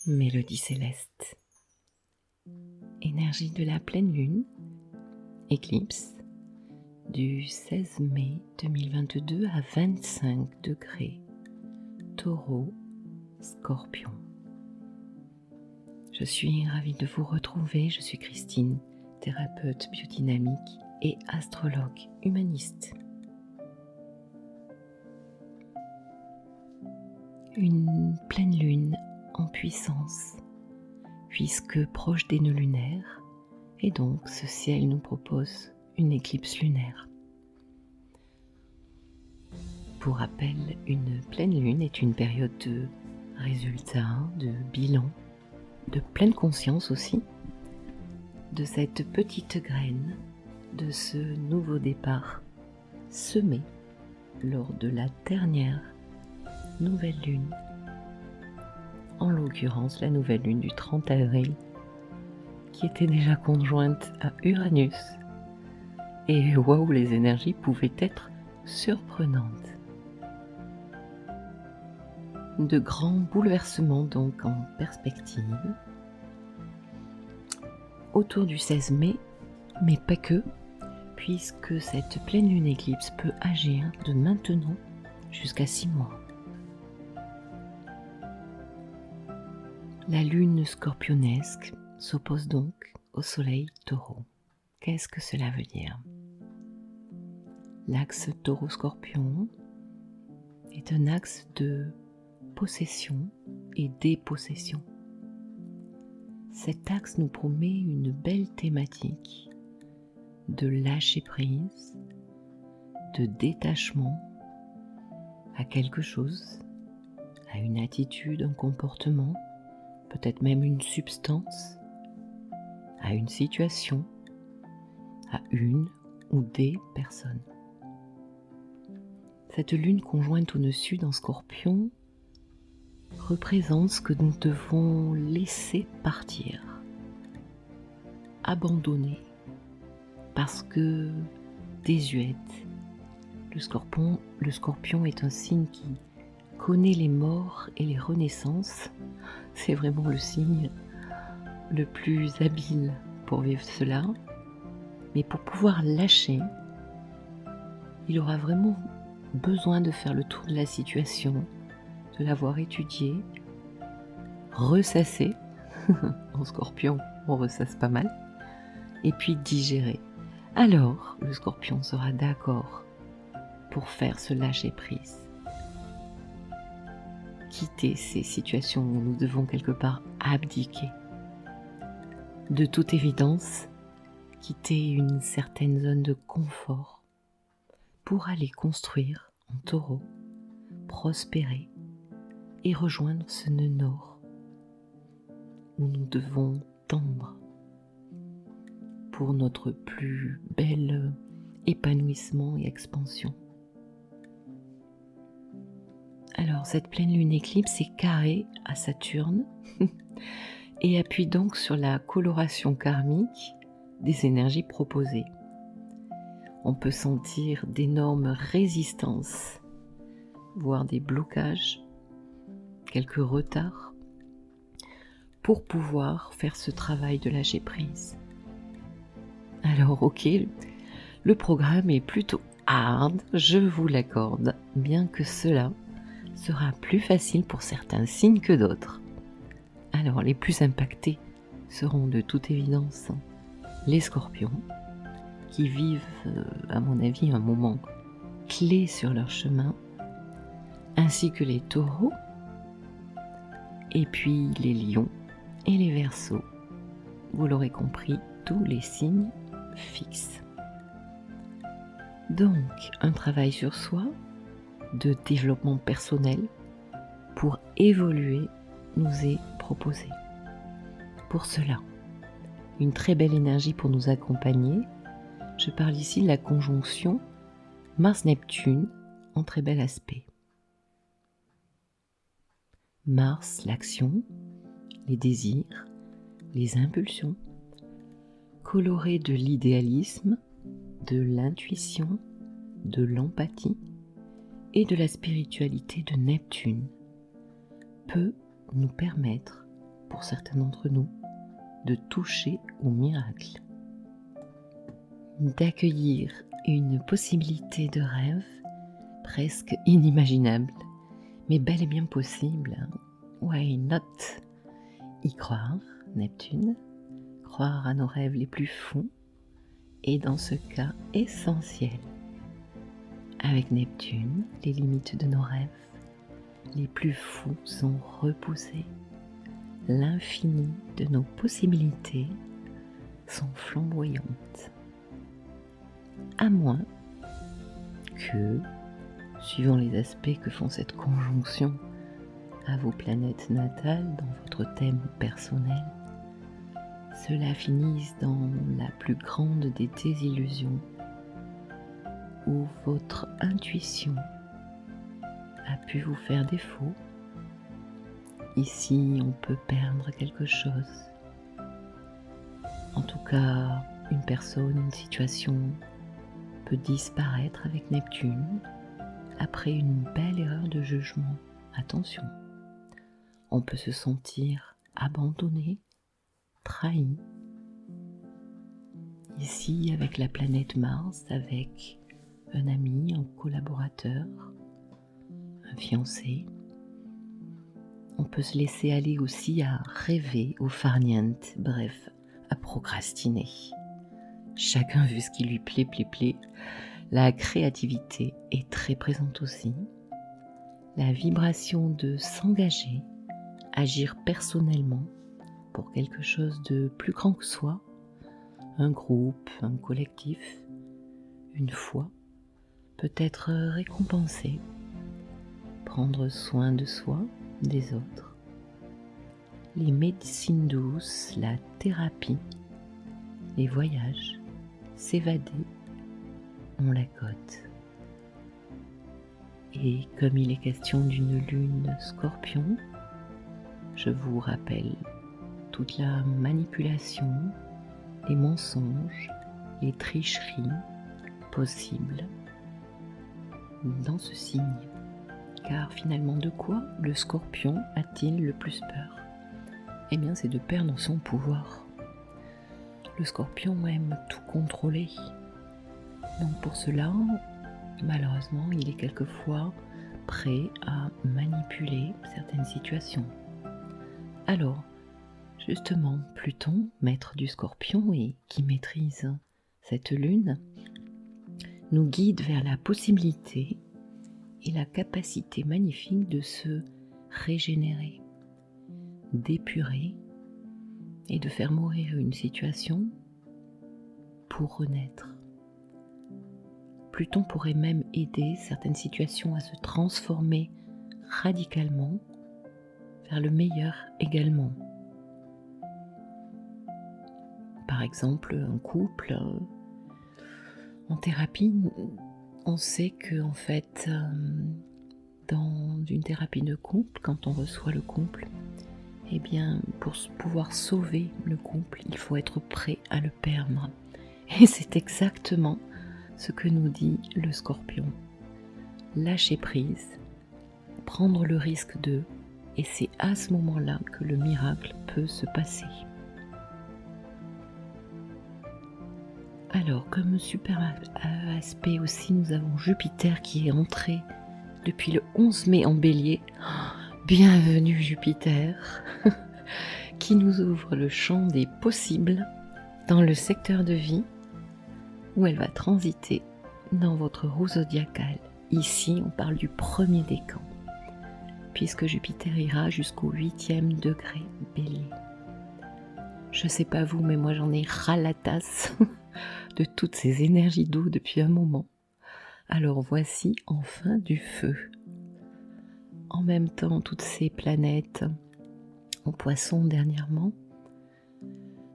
Mélodie céleste. Énergie de la pleine lune, éclipse, du 16 mai 2022 à 25 degrés, Taureau, Scorpion. Je suis ravie de vous retrouver, je suis Christine, thérapeute biodynamique et astrologue humaniste. Une pleine lune en puissance, puisque proche des nœuds lunaires, et donc ce ciel nous propose une éclipse lunaire. Pour rappel, une pleine lune est une période de résultats, de bilan, de pleine conscience aussi, de cette petite graine, de ce nouveau départ semé lors de la dernière nouvelle lune. En l'occurrence, la nouvelle lune du 30 avril, qui était déjà conjointe à Uranus. Et waouh, les énergies pouvaient être surprenantes. De grands bouleversements donc en perspective. Autour du 16 mai, mais pas que, puisque cette pleine lune éclipse peut agir de maintenant jusqu'à 6 mois. La lune scorpionesque s'oppose donc au soleil taureau. Qu'est-ce que cela veut dire ? L'axe taureau-scorpion est un axe de possession et dépossession. Cet axe nous promet une belle thématique de lâcher prise, de détachement à quelque chose, à une attitude, un comportement, peut-être même une substance, à une situation, à une ou des personnes. Cette lune conjointe au-dessus dans Scorpion représente ce que nous devons laisser partir, abandonner, parce que désuète. Le scorpion est un signe qui connaît les morts et les renaissances. C'est vraiment le signe le plus habile pour vivre cela. Mais pour pouvoir lâcher, il aura vraiment besoin de faire le tour de la situation, de l'avoir étudiée, ressassée. En Scorpion, on ressasse pas mal. Et puis digérer. Alors, le Scorpion sera d'accord pour faire ce lâcher prise. Quitter ces situations où nous devons quelque part abdiquer. De toute évidence, quitter une certaine zone de confort pour aller construire en taureau, prospérer et rejoindre ce nœud nord où nous devons tendre pour notre plus bel épanouissement et expansion. Alors, cette pleine lune éclipse est carrée à Saturne et appuie donc sur la coloration karmique des énergies proposées. On peut sentir d'énormes résistances, voire des blocages, quelques retards, pour pouvoir faire ce travail de lâcher prise. Alors, ok, le programme est plutôt hard, je vous l'accorde, bien que cela sera plus facile pour certains signes que d'autres. Alors, les plus impactés seront de toute évidence les scorpions, qui vivent, à mon avis, un moment clé sur leur chemin, ainsi que les taureaux, et puis les lions et les verseaux. Vous l'aurez compris, tous les signes fixes. Donc, un travail sur soi, de développement personnel, pour évoluer, nous est proposé. Pour cela, une très belle énergie pour nous accompagner. Je parle ici de la conjonction Mars-Neptune en très bel aspect. Mars, l'action, les désirs, les impulsions, coloré de l'idéalisme, de l'intuition, de l'empathie et de la spiritualité de Neptune, peut nous permettre pour certains d'entre nous, de toucher au miracle, d'accueillir une possibilité de rêve presque inimaginable, mais bel et bien possible. Why not? Y croire, Neptune, croire à nos rêves les plus fous, est dans ce cas essentiel. Avec Neptune, les limites de nos rêves les plus fous sont repoussées. L'infini de nos possibilités sont flamboyantes. À moins que, suivant les aspects que font cette conjonction à vos planètes natales dans votre thème personnel, cela finisse dans la plus grande des désillusions, où votre intuition a pu vous faire défaut. Ici, on peut perdre quelque chose. En tout cas, une personne, une situation peut disparaître avec Neptune après une belle erreur de jugement. Attention, on peut se sentir abandonné, trahi. Ici, avec la planète Mars, avec un ami, un collaborateur, un fiancé, on peut se laisser aller aussi à rêver, au farniente, bref, à procrastiner. Chacun veut ce qui lui plaît. La créativité est très présente aussi. La vibration de s'engager, agir personnellement pour quelque chose de plus grand que soi, un groupe, un collectif, une foi, peut être récompensé. Prendre soin de soi, des autres. Les médecines douces, la thérapie, les voyages, s'évader, on la cote. Et comme il est question d'une lune Scorpion, je vous rappelle toute la manipulation, les mensonges, les tricheries possibles dans ce signe. Car finalement, de quoi le Scorpion a-t-il le plus peur? Eh bien, c'est de perdre son pouvoir. Le Scorpion aime tout contrôler. Donc pour cela, malheureusement, il est quelquefois prêt à manipuler certaines situations. Alors, justement, Pluton, maître du Scorpion et qui maîtrise cette lune, nous guide vers la possibilité et la capacité magnifique de se régénérer, d'épurer et de faire mourir une situation pour renaître. Pluton pourrait même aider certaines situations à se transformer radicalement vers le meilleur également. Par exemple, un couple en thérapie, on sait que en fait, dans une thérapie de couple, quand on reçoit le couple, eh bien, pour pouvoir sauver le couple, il faut être prêt à le perdre. Et c'est exactement ce que nous dit le Scorpion. Lâcher prise, prendre le risque de, et c'est à ce moment-là que le miracle peut se passer. Alors, comme super aspect aussi, nous avons Jupiter qui est entré depuis le 11 mai en Bélier. Bienvenue Jupiter, qui nous ouvre le champ des possibles dans le secteur de vie où elle va transiter dans votre roue zodiacale. Ici, on parle du premier décan, puisque Jupiter ira jusqu'au 8e degré Bélier. Je sais pas vous, mais moi j'en ai ras la tasse de toutes ces énergies d'eau depuis un moment. Alors voici enfin du feu. En même temps, toutes ces planètes en Poisson dernièrement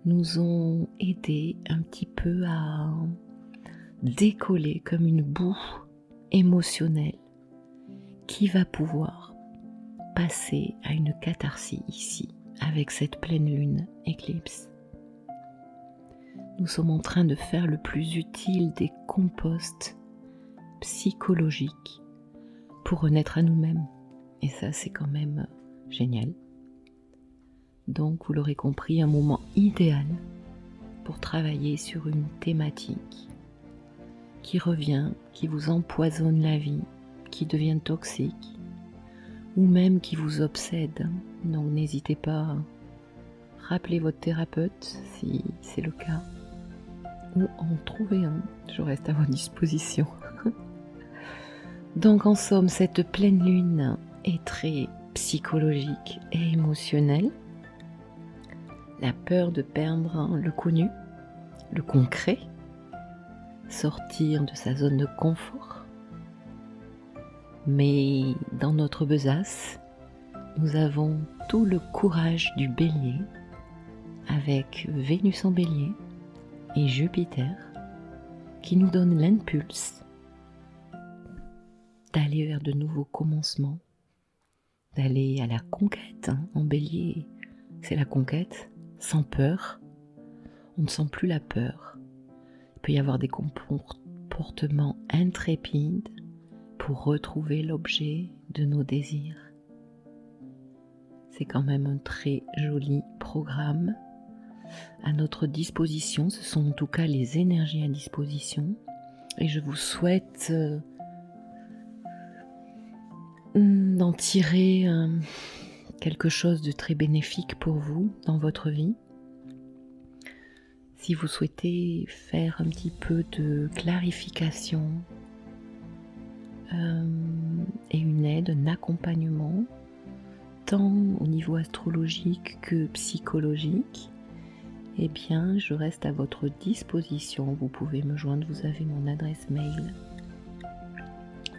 nous ont aidés un petit peu à décoller comme une boue émotionnelle qui va pouvoir passer à une catharsis ici avec cette pleine lune éclipse. Nous sommes en train de faire le plus utile des composts psychologiques pour renaître à nous-mêmes. Et ça, c'est quand même génial. Donc, vous l'aurez compris, un moment idéal pour travailler sur une thématique qui revient, qui vous empoisonne la vie, qui devient toxique, ou même qui vous obsède. Donc n'hésitez pas à rappeler votre thérapeute si c'est le cas, ou en trouver un, je reste à votre disposition. Donc en somme, cette pleine lune est très psychologique et émotionnelle. La peur de perdre le connu, le concret, sortir de sa zone de confort. Mais dans notre besace, nous avons tout le courage du bélier avec Vénus en bélier et Jupiter qui nous donne l'impulse d'aller vers de nouveaux commencements, d'aller à la conquête. En bélier, c'est la conquête, sans peur. On ne sent plus la peur. Il peut y avoir des comportements intrépides pour retrouver l'objet de nos désirs. C'est quand même un très joli programme à notre disposition. Ce sont en tout cas les énergies à disposition. Et je vous souhaite d'en tirer quelque chose de très bénéfique pour vous dans votre vie. Si vous souhaitez faire un petit peu de clarification et une aide, un accompagnement, tant au niveau astrologique que psychologique, eh bien, je reste à votre disposition. Vous pouvez me joindre, vous avez mon adresse mail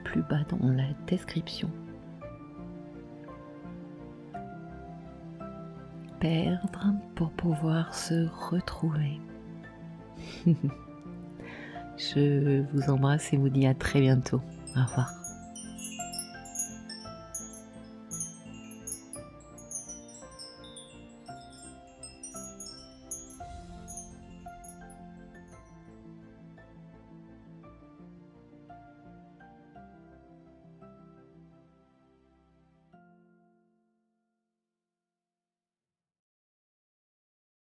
plus bas dans la description. Perdre pour pouvoir se retrouver. Je vous embrasse et vous dis à très bientôt. Au revoir.